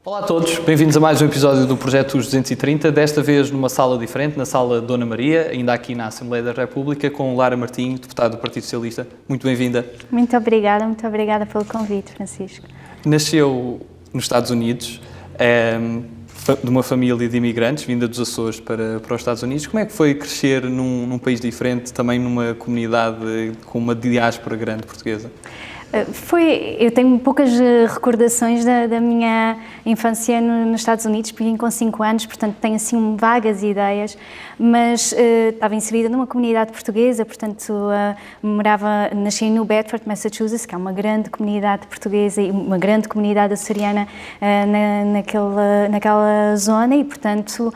Olá a todos, bem-vindos a mais um episódio do Projeto Os 230, desta vez numa sala diferente, na Sala Dona Maria, ainda aqui na Assembleia da República, com Lara Martinho, deputada do Partido Socialista. Muito bem-vinda. Muito obrigada pelo convite, Francisco. Nasceu nos Estados Unidos, de uma família de imigrantes, vinda dos Açores para os Estados Unidos. Como é que foi crescer num país diferente, também numa comunidade com uma diáspora grande portuguesa? Eu tenho poucas recordações da minha infância nos Estados Unidos, porque vim com 5 anos, portanto tenho assim vagas ideias, mas estava inserida numa comunidade portuguesa, portanto nasci no Bedford, Massachusetts, que é uma grande comunidade portuguesa e uma grande comunidade açoriana naquela zona e, portanto,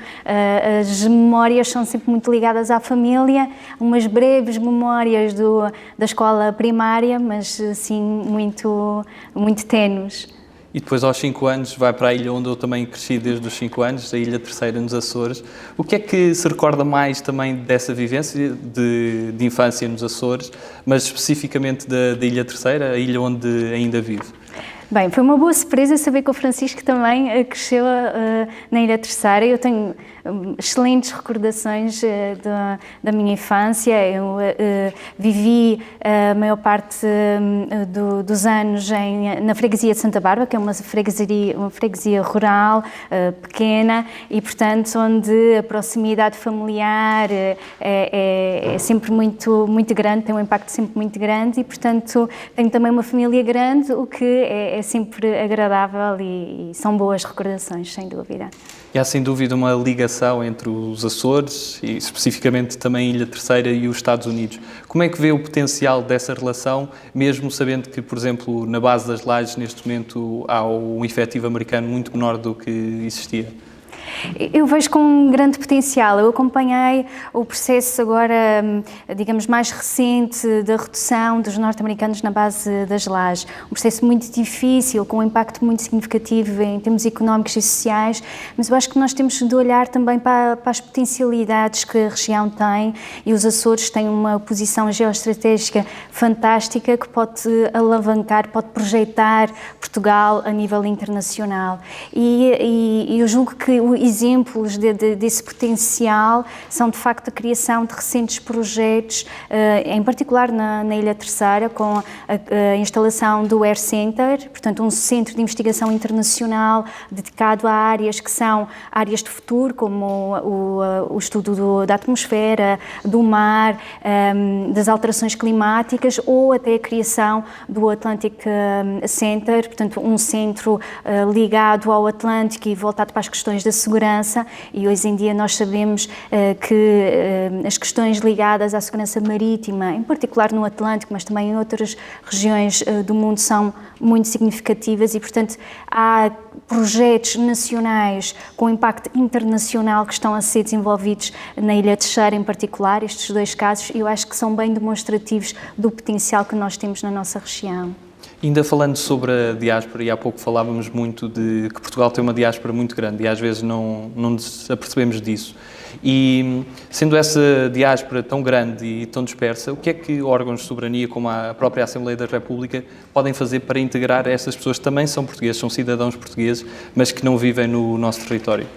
as memórias são sempre muito ligadas à família, umas breves memórias da escola primária, mas assim muito ténues. E depois aos 5 anos vai para a ilha onde eu também cresci desde os 5 anos, a Ilha Terceira nos Açores. O que é que se recorda mais também dessa vivência de infância nos Açores, mas especificamente da Ilha Terceira, a ilha onde ainda vive? Bem, foi uma boa surpresa saber que o Francisco também cresceu na Ilha Terceira. Eu tenho excelentes recordações da minha infância. Eu vivi a maior parte dos anos na freguesia de Santa Bárbara, que é uma freguesia rural, pequena, e, portanto, onde a proximidade familiar é sempre muito grande, tem um impacto sempre muito grande e, portanto, tenho também uma família grande, o que é sempre agradável e são boas recordações, sem dúvida. E há sem dúvida uma ligação entre os Açores e especificamente também a Ilha Terceira e os Estados Unidos. Como é que vê o potencial dessa relação, mesmo sabendo que, por exemplo, na base das Lajes neste momento há um efetivo americano muito menor do que existia? Eu vejo com um grande potencial. Eu acompanhei o processo agora, digamos, mais recente da redução dos norte-americanos na base das Lajes. Um processo muito difícil, com um impacto muito significativo em termos económicos e sociais, mas eu acho que nós temos de olhar também para as potencialidades que a região tem e os Açores têm uma posição geoestratégica fantástica que pode alavancar, pode projetar Portugal a nível internacional. E eu julgo que exemplos desse potencial são, de facto, a criação de recentes projetos, em particular na Ilha Terceira, com a instalação do Air Center, portanto, um centro de investigação internacional dedicado a áreas que são áreas de futuro, como o estudo da atmosfera, do mar, das alterações climáticas, ou até a criação do Atlantic Center, portanto, um centro ligado ao Atlântico e voltado para as questões da segurança, e hoje em dia nós sabemos que as questões ligadas à segurança marítima, em particular no Atlântico, mas também em outras regiões do mundo, são muito significativas e, portanto, há projetos nacionais com impacto internacional que estão a ser desenvolvidos na Ilha Terceira em particular, estes 2 casos, e eu acho que são bem demonstrativos do potencial que nós temos na nossa região. Ainda falando sobre a diáspora, e há pouco falávamos muito de que Portugal tem uma diáspora muito grande e às vezes não nos apercebemos disso. E sendo essa diáspora tão grande e tão dispersa, o que é que órgãos de soberania, como a própria Assembleia da República, podem fazer para integrar essas pessoas que também são portugueses, são cidadãos portugueses, mas que não vivem no nosso território?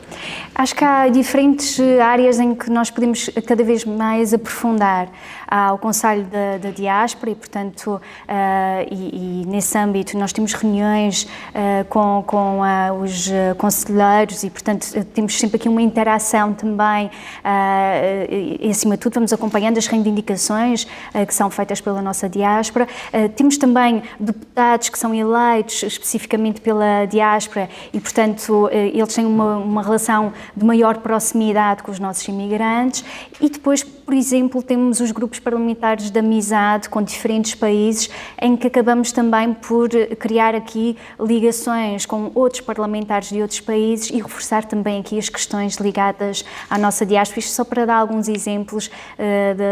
Acho que há diferentes áreas em que nós podemos cada vez mais aprofundar. Há o Conselho da Diáspora e, portanto, e nesse âmbito nós temos reuniões com os conselheiros e, portanto, temos sempre aqui uma interação também e, acima de tudo, vamos acompanhando as reivindicações que são feitas pela nossa diáspora. Temos também deputados que são eleitos especificamente pela diáspora e, portanto, eles têm uma relação de maior proximidade com os nossos imigrantes e depois, por exemplo, temos os grupos parlamentares de amizade com diferentes países em que acabamos também por criar aqui ligações com outros parlamentares de outros países e reforçar também aqui as questões ligadas à nossa diáspora. Isto só para dar alguns exemplos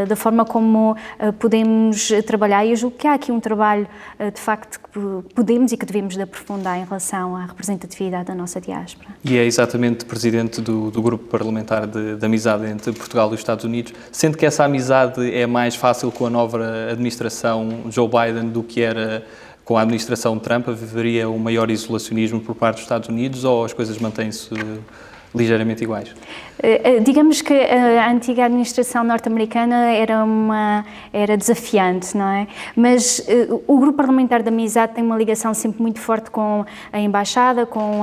da forma como podemos trabalhar e eu julgo que há aqui um trabalho de facto que podemos e que devemos de aprofundar em relação à representatividade da nossa diáspora. E é exatamente presidente do grupo parlamentar de amizade entre Portugal e os Estados Unidos, sendo que essa amizade é mais fácil com a nova administração Joe Biden do que era com a administração Trump haveria um maior isolacionismo por parte dos Estados Unidos ou as coisas mantêm-se ligeiramente iguais? Digamos que a antiga administração norte-americana era desafiante, não é? Mas o Grupo Parlamentar de Amizade tem uma ligação sempre muito forte com a Embaixada, com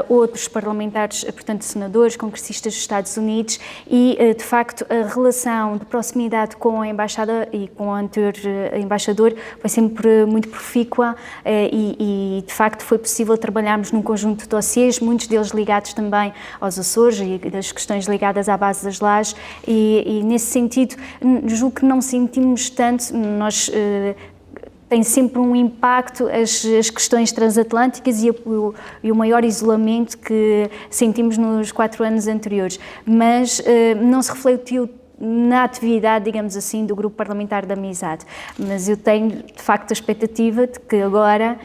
outros parlamentares, portanto, senadores, congressistas dos Estados Unidos e, de facto, a relação de proximidade com a Embaixada e com o anterior embaixador foi sempre muito profícua e, de facto, foi possível trabalharmos num conjunto de dossiês, muitos deles ligados também aos Açores e das questões ligadas à base das lajes e nesse sentido, julgo que não sentimos tanto, nós tem sempre um impacto as questões transatlânticas e o maior isolamento que sentimos nos 4 anos anteriores, mas não se refletiu na atividade, digamos assim, do Grupo Parlamentar de Amizade. Mas eu tenho, de facto, a expectativa de que agora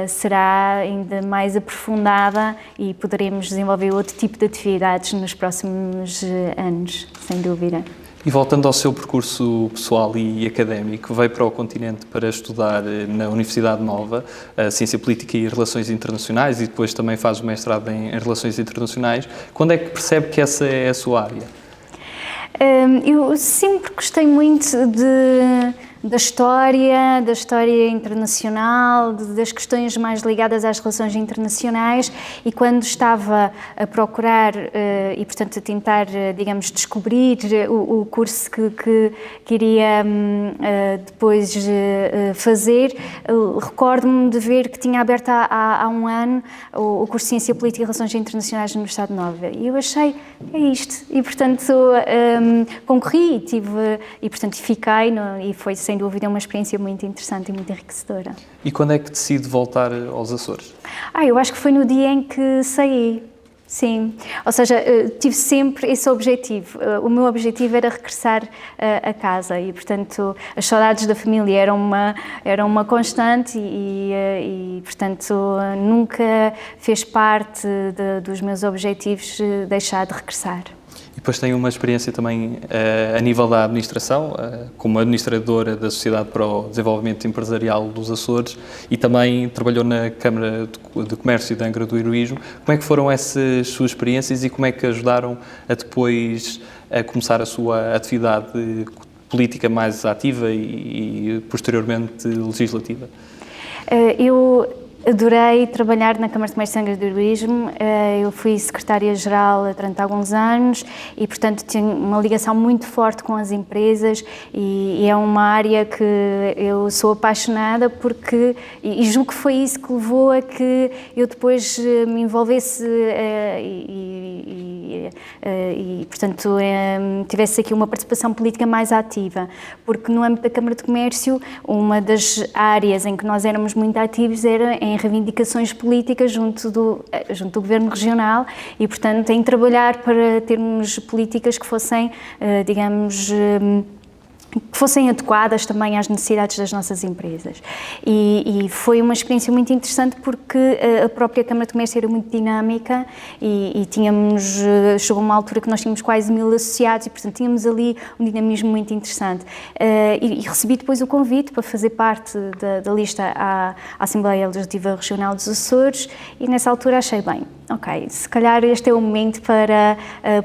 será ainda mais aprofundada e poderemos desenvolver outro tipo de atividades nos próximos anos, sem dúvida. E voltando ao seu percurso pessoal e académico, veio para o continente para estudar na Universidade Nova, Ciência Política e Relações Internacionais e depois também faz o mestrado em Relações Internacionais. Quando é que percebe que essa é a sua área? Eu sempre gostei muito da história internacional, das questões mais ligadas às relações internacionais e quando estava a procurar e, portanto, a tentar, digamos, descobrir o curso que iria depois fazer, recordo-me de ver que tinha aberto há um ano o curso de Ciência Política e Relações Internacionais na Universidade Nova e eu achei, é isto, e, portanto, concorri e portanto, fiquei e foi sem dúvida uma experiência muito interessante e muito enriquecedora. E quando é que decide voltar aos Açores? Eu acho que foi no dia em que saí, sim. Ou seja, tive sempre esse objetivo. O meu objetivo era regressar a casa e, portanto, as saudades da família eram uma constante e, portanto, nunca fez parte dos meus objetivos deixar de regressar. E depois tem uma experiência também a nível da administração, como administradora da Sociedade para o Desenvolvimento Empresarial dos Açores e também trabalhou na Câmara de Comércio de Angra do Heroísmo. Como é que foram essas suas experiências e como é que ajudaram a depois a começar a sua atividade política mais ativa e posteriormente legislativa? Eu adorei trabalhar na Câmara de Comércio de Angra do Heroísmo. Eu fui secretária-geral durante alguns anos e, portanto, tinha uma ligação muito forte com as empresas e é uma área que eu sou apaixonada porque, e julgo que foi isso que levou a que eu depois me envolvesse e portanto, tivesse aqui uma participação política mais ativa, porque no âmbito da Câmara de Comércio, uma das áreas em que nós éramos muito ativos era em reivindicações políticas junto do Governo Regional e, portanto, em trabalhar para termos políticas que fossem, digamos, que fossem adequadas também às necessidades das nossas empresas. E foi uma experiência muito interessante porque a própria Câmara de Comércio era muito dinâmica e chegou uma altura que nós tínhamos quase 1000 associados e, portanto, tínhamos ali um dinamismo muito interessante. E recebi depois o convite para fazer parte da lista à Assembleia Legislativa Regional dos Açores e, nessa altura, achei, bem, ok, se calhar este é o momento para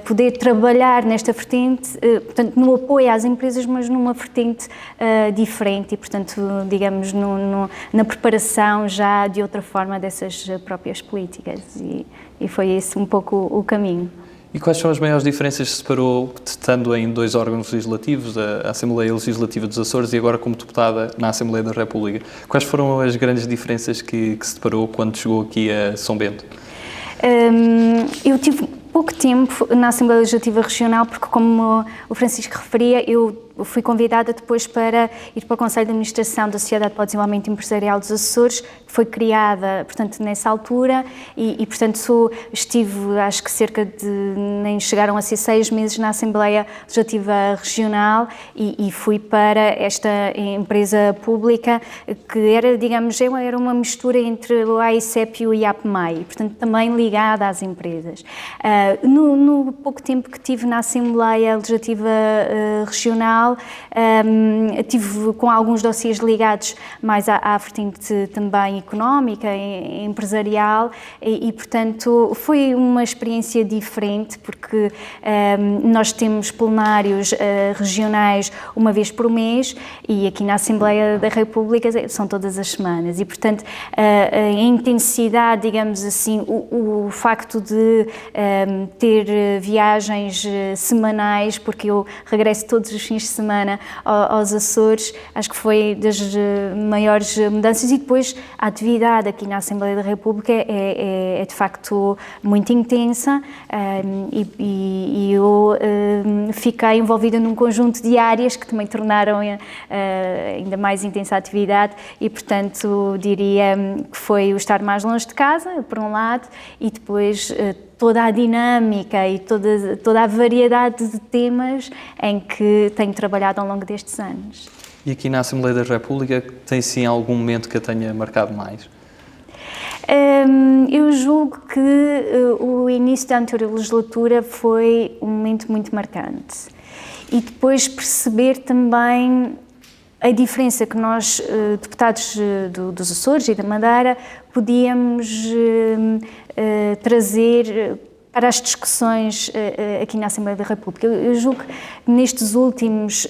poder trabalhar nesta vertente, portanto, no apoio às empresas, mas numa vertente diferente e, portanto, digamos, na preparação já de outra forma dessas próprias políticas e foi esse um pouco o caminho. E quais são as maiores diferenças que separou, estando em 2 órgãos legislativos, a Assembleia Legislativa dos Açores e agora como deputada na Assembleia da República? Quais foram as grandes diferenças que separou quando chegou aqui a São Bento? Eu tive pouco tempo na Assembleia Legislativa Regional porque, como o Francisco referia, eu fui convidada depois para ir para o Conselho de Administração da Sociedade para o Desenvolvimento Empresarial dos Açores, que foi criada, portanto, nessa altura e portanto, estive, acho que cerca de, nem chegaram a ser 6 meses na Assembleia Legislativa Regional e fui para esta empresa pública que era, digamos, era uma mistura entre o AICEP e o IAPMEI, portanto, também ligada às empresas. No pouco tempo que tive na Assembleia Legislativa Regional, nacional, tive com alguns dossiês ligados mais à vertente também económica, empresarial, e portanto foi uma experiência diferente, porque nós temos plenários regionais uma vez por mês, e aqui na Assembleia da República são todas as semanas, e portanto a intensidade, digamos assim, o facto de ter viagens semanais, porque eu regresso todos os fins de semana aos Açores, acho que foi das maiores mudanças. E depois a atividade aqui na Assembleia da República é de facto muito intensa, e eu fiquei envolvida num conjunto de áreas que também tornaram ainda mais intensa a atividade, e portanto diria que foi o estar mais longe de casa, por um lado, e depois toda a dinâmica e toda a variedade de temas em que tenho trabalhado ao longo destes anos. E aqui na Assembleia da República tem sim algum momento que a tenha marcado mais? Eu julgo que o início da anterior legislatura foi um momento muito marcante, e depois perceber também a diferença que nós, deputados dos Açores e da Madeira, podíamos trazer para as discussões aqui na Assembleia da República. Eu julgo que nestes últimos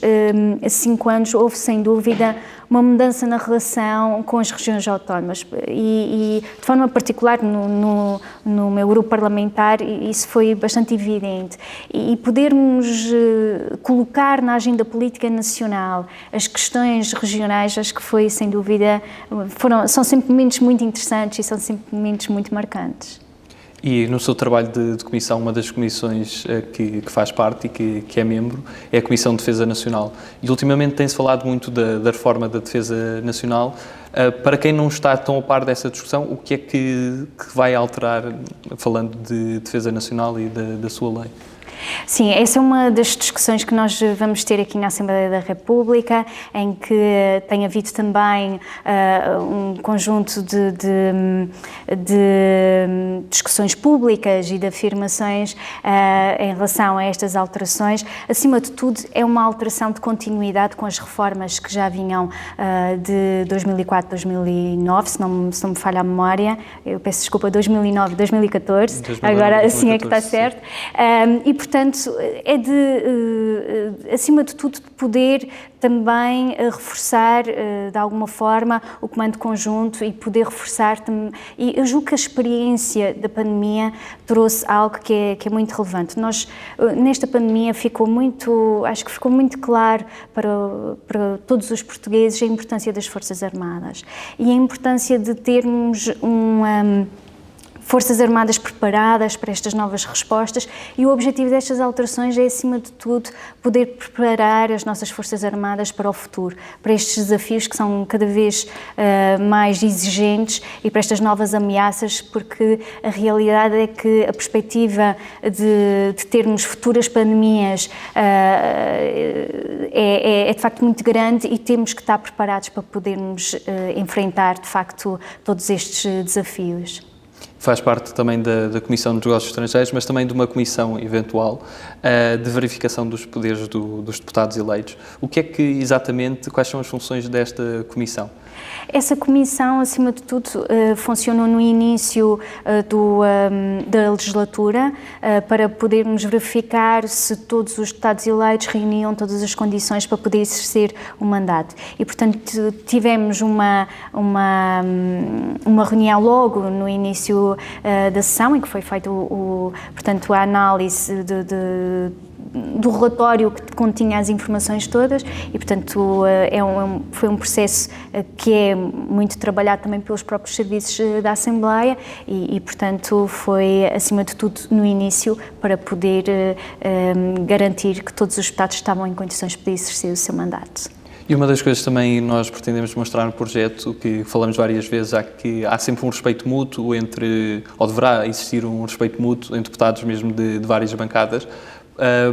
5 anos houve, sem dúvida, uma mudança na relação com as regiões autónomas, e de forma particular no meu grupo parlamentar isso foi bastante evidente, e podermos colocar na agenda política nacional as questões regionais, acho que foi, sem dúvida, são sempre momentos muito interessantes e são sempre momentos muito marcantes. E no seu trabalho de comissão, uma das comissões que faz parte e que é membro é a Comissão de Defesa Nacional. E ultimamente tem-se falado muito da reforma da Defesa Nacional. Para quem não está tão a par dessa discussão, o que é que vai alterar, falando de Defesa Nacional e da sua lei? Sim, essa é uma das discussões que nós vamos ter aqui na Assembleia da República, em que tem havido também um conjunto de discussões públicas e de afirmações em relação a estas alterações. Acima de tudo, é uma alteração de continuidade com as reformas que já vinham de 2004, 2009, se não me falha a memória. Eu peço desculpa, 2009, 2014, agora assim é que está certo. E, portanto, é acima de tudo, poder também reforçar, de alguma forma, o comando conjunto e poder reforçar. E eu julgo que a experiência da pandemia trouxe algo que é muito relevante. Nós, nesta pandemia, acho que ficou muito claro para todos os portugueses a importância das Forças Armadas e a importância de termos Forças Armadas preparadas para estas novas respostas, e o objetivo destas alterações é, acima de tudo, poder preparar as nossas Forças Armadas para o futuro, para estes desafios que são cada vez mais exigentes e para estas novas ameaças, porque a realidade é que a perspectiva de termos futuras pandemias é de facto muito grande, e temos que estar preparados para podermos enfrentar de facto todos estes desafios. Faz parte também da Comissão dos Negócios Estrangeiros, mas também de uma comissão eventual de verificação dos poderes dos deputados eleitos. O que é que exatamente, quais são as funções desta comissão? Essa comissão, acima de tudo, funcionou no início da legislatura para podermos verificar se todos os deputados eleitos reuniam todas as condições para poder exercer o mandato. E, portanto, tivemos uma reunião logo no início da sessão, em que foi feita portanto, a análise do relatório que continha as informações todas, e portanto foi um processo que é muito trabalhado também pelos próprios serviços da Assembleia, e portanto foi, acima de tudo, no início, para poder garantir que todos os deputados estavam em condições de poder exercer o seu mandato. E uma das coisas também nós pretendemos demonstrar no projeto, que falamos várias vezes, é que há sempre um respeito mútuo ou deverá existir um respeito mútuo entre deputados mesmo de várias bancadas.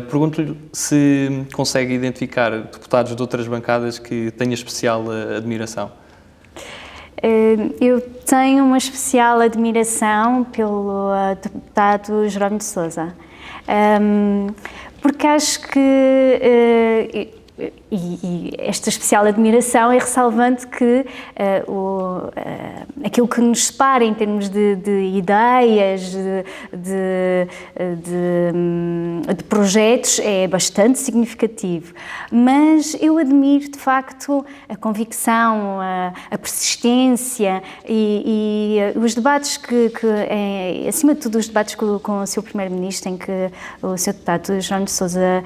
Pergunto-lhe se consegue identificar deputados de outras bancadas que tenha especial admiração. Eu tenho uma especial admiração pelo deputado Jerónimo de Sousa, porque acho que e esta especial admiração é ressalvando que aquilo que nos separa em termos de ideias, de projetos é bastante significativo. Mas eu admiro, de facto, a convicção, a persistência e os debates acima de tudo, os debates com o seu Primeiro-Ministro, em que o seu deputado Jerónimo de Sousa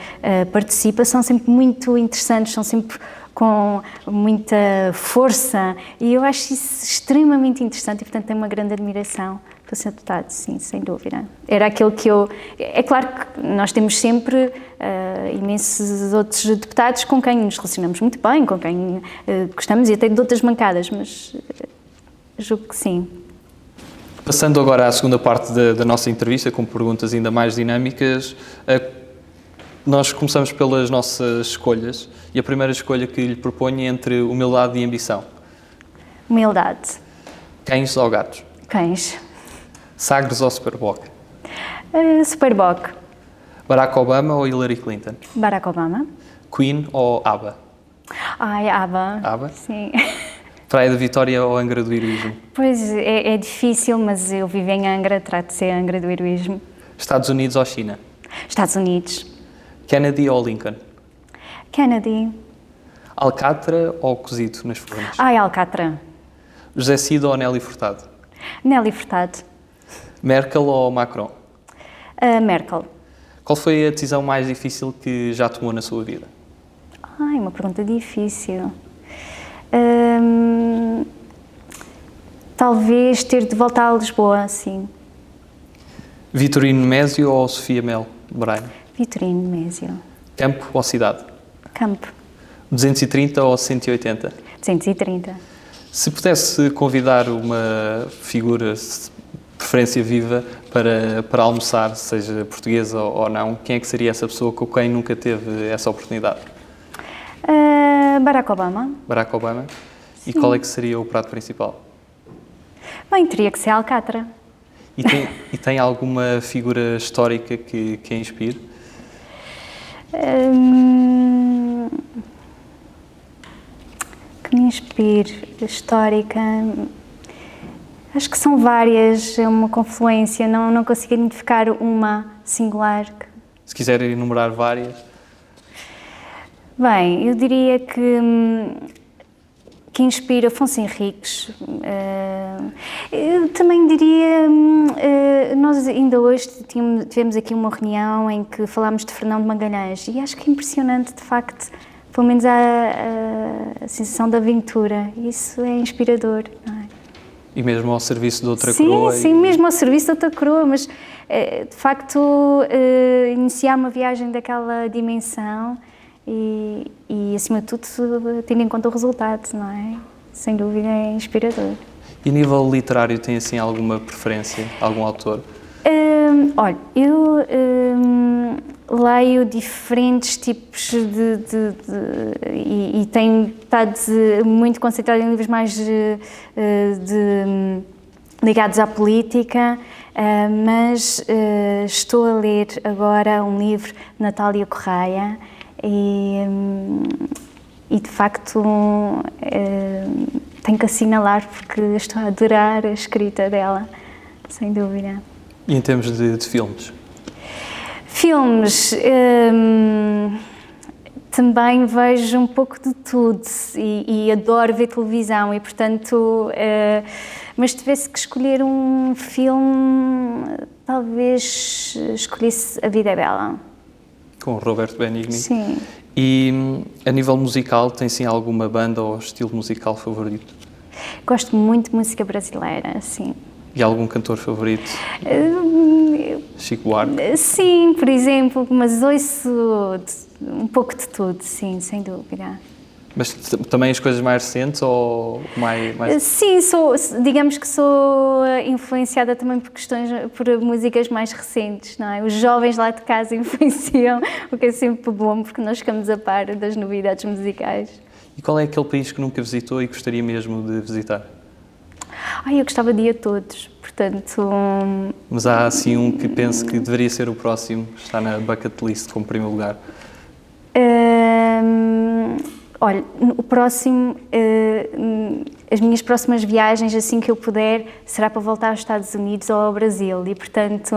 participa, são sempre muito interessantes, são sempre com muita força e eu acho isso extremamente interessante e, portanto, tenho uma grande admiração pelo seu deputado, sim, sem dúvida. Era aquele que eu... É claro que nós temos sempre imensos outros deputados com quem nos relacionamos muito bem, com quem gostamos e até de outras bancadas, mas julgo que sim. Passando agora à segunda parte da nossa entrevista, com perguntas ainda mais dinâmicas, nós começamos pelas nossas escolhas e a primeira escolha que lhe proponho é entre humildade e ambição. Humildade. Cães ou gatos? Cães. Sagres ou Superboc? Superboc. Barack Obama ou Hillary Clinton? Barack Obama. Queen ou ABBA? Ai, ABBA. ABBA? Sim. Praia da Vitória ou Angra do Heroísmo? Pois, é difícil, mas eu vivo em Angra, trato de ser Angra do Heroísmo. Estados Unidos ou China? Estados Unidos. Kennedy ou Lincoln? Kennedy. Alcatra ou cozido nas formas? Ai, Alcatra. José Cid ou Nelly Furtado? Nelly Furtado. Merkel ou Macron? Merkel. Qual foi a decisão mais difícil que já tomou na sua vida? Ai, uma pergunta difícil. Talvez ter de voltar a Lisboa, sim. Vitorino Mésio ou Sofia Mel Braine? Vitorino Mésio. Campo ou cidade? Campo. 230 ou 180? 230. Se pudesse convidar uma figura de preferência viva para almoçar, seja portuguesa ou não, quem é que seria essa pessoa com quem nunca teve essa oportunidade? Barack Obama. Barack Obama? Sim. E qual é que seria o prato principal? Bem, teria que ser Alcatra. E tem alguma figura histórica que a inspire? Que me inspire, histórica. Acho que são várias, é uma confluência, não consigo identificar uma singular. Se quiser enumerar várias. Bem, eu diria que inspira Afonso Henriques. Eu também diria, nós ainda hoje tivemos aqui uma reunião em que falámos de Fernão de Magalhães e acho que é impressionante, de facto, pelo menos a sensação de aventura. Isso é inspirador, não é? E mesmo ao serviço de outra sim, coroa? Sim, mesmo ao serviço de outra coroa, mas de facto iniciar uma viagem daquela dimensão e acima de tudo tendo em conta o resultado, não é? Sem dúvida é inspirador. E a nível literário tem assim alguma preferência, algum autor? Olha, eu leio diferentes tipos e tenho estado muito concentrada em livros mais ligados à política, mas estou a ler agora um livro de Natália Correia e de facto tenho que assinalar porque estou a adorar a escrita dela, sem dúvida. E em termos de filmes? Filmes, também vejo um pouco de tudo e adoro ver televisão e, portanto, mas se tivesse que escolher um filme, talvez escolhesse A Vida é Bela. Com Roberto Benigni. Sim. E a nível musical, tem sim alguma banda ou estilo musical favorito? Gosto muito de música brasileira, sim. E algum cantor favorito? Chico Buarque? Sim, por exemplo, mas ouço um pouco de tudo, sim, sem dúvida. Mas também as coisas mais recentes ou mais... Sim, digamos que sou influenciada também por músicas mais recentes, não é? Os jovens lá de casa influenciam, o que é sempre bom, porque nós ficamos a par das novidades musicais. E qual é aquele país que nunca visitou e gostaria mesmo de visitar? Eu gostava de ir a todos, portanto... Mas há assim um que penso que deveria ser o próximo, está na bucket list como primeiro lugar? Olha, o próximo, as minhas próximas viagens, assim que eu puder, será para voltar aos Estados Unidos ou ao Brasil e, portanto,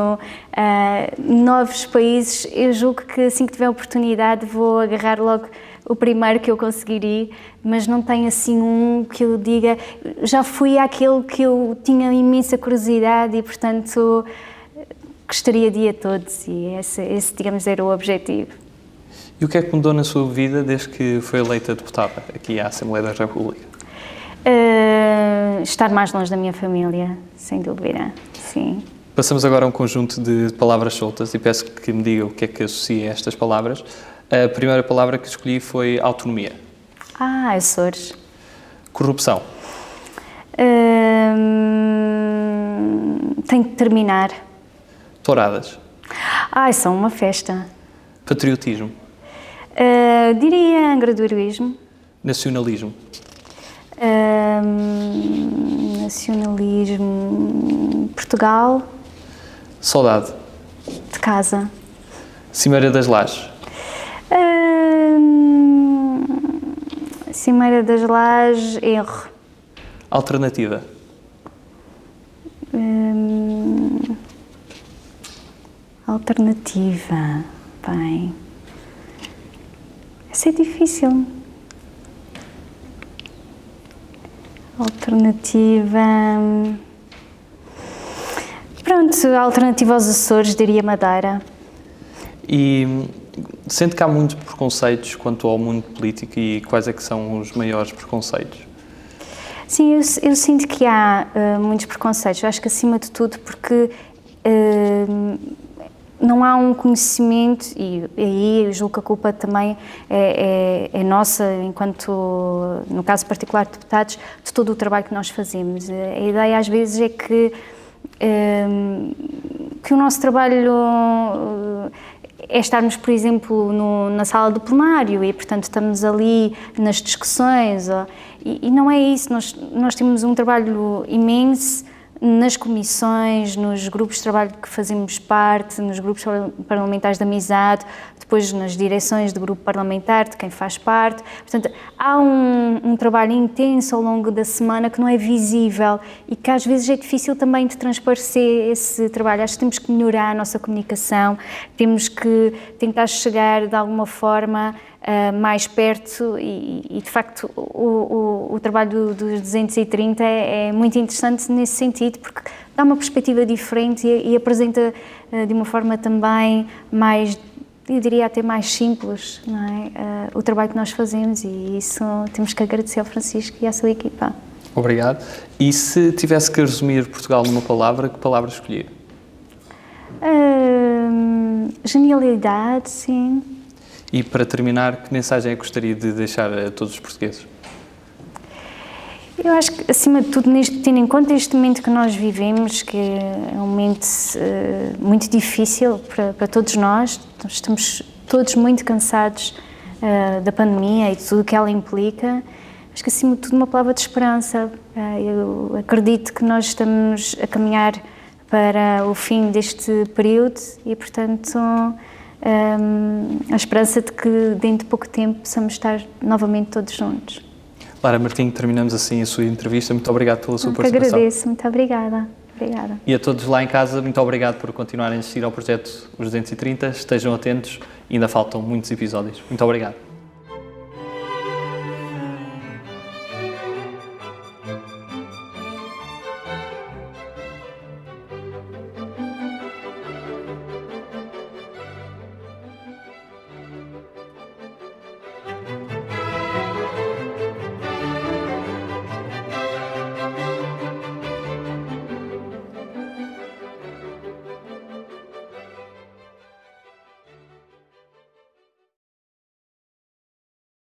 novos países, eu julgo que assim que tiver oportunidade vou agarrar logo o primeiro que eu conseguir ir, mas não tenho assim um que eu diga, já fui àquele que eu tinha imensa curiosidade e, portanto, gostaria de ir a todos e esse, digamos, era o objetivo. E o que é que mudou na sua vida desde que foi eleita deputada aqui à Assembleia da República? Estar mais longe da minha família, sem dúvida, sim. Passamos agora a um conjunto de palavras soltas e peço que me diga o que é que associa a estas palavras. A primeira palavra que escolhi foi autonomia. Açores. Corrupção. Tem que terminar. Touradas. São uma festa. Patriotismo. Diria gradualismo. Nacionalismo. Nacionalismo. Portugal. Saudade. De casa. Cimeira das Lajes. Cimeira das Lajes, erro. Alternativa. Alternativa. Bem. Isso é difícil. Alternativa. Pronto, alternativa aos Açores, diria Madeira. E sente que há muitos preconceitos quanto ao mundo político e quais é que são os maiores preconceitos? Sim, eu sinto que há muitos preconceitos. Eu acho que acima de tudo porque não há um conhecimento, e aí eu julgo que a culpa também é nossa, enquanto, no caso particular de deputados, de todo o trabalho que nós fazemos. A ideia às vezes é que o nosso trabalho é estarmos, por exemplo, na sala do plenário e, portanto, estamos ali nas discussões, e não é isso, nós temos um trabalho imenso nas comissões, nos grupos de trabalho que fazemos parte, nos grupos parlamentares de amizade, depois nas direções do grupo parlamentar, de quem faz parte. Portanto, há um trabalho intenso ao longo da semana que não é visível e que às vezes é difícil também de transparecer esse trabalho. Acho que temos que melhorar a nossa comunicação, temos que tentar chegar de alguma forma mais perto e de facto o trabalho dos 230 é muito interessante nesse sentido porque dá uma perspectiva diferente e apresenta de uma forma também mais, eu diria até mais simples, não é? O trabalho que nós fazemos e isso temos que agradecer ao Francisco e à sua equipa. Obrigado. E se tivesse que resumir Portugal numa palavra, que palavra escolher? Genialidade, sim. E para terminar, que mensagem é que gostaria de deixar a todos os portugueses? Eu acho que, acima de tudo, tendo em conta este momento que nós vivemos, que é um momento muito difícil para todos nós, estamos todos muito cansados da pandemia e de tudo o que ela implica, acho que, acima de tudo, uma palavra de esperança. Eu acredito que nós estamos a caminhar para o fim deste período e, portanto, a esperança de que dentro de pouco tempo possamos estar novamente todos juntos. Lara Martinho, terminamos assim a sua entrevista. Muito obrigado pela sua participação. Agradeço, muito obrigada. Obrigada. E a todos lá em casa, muito obrigado por continuarem a assistir ao projeto Os 230. Estejam atentos, ainda faltam muitos episódios. Muito obrigado.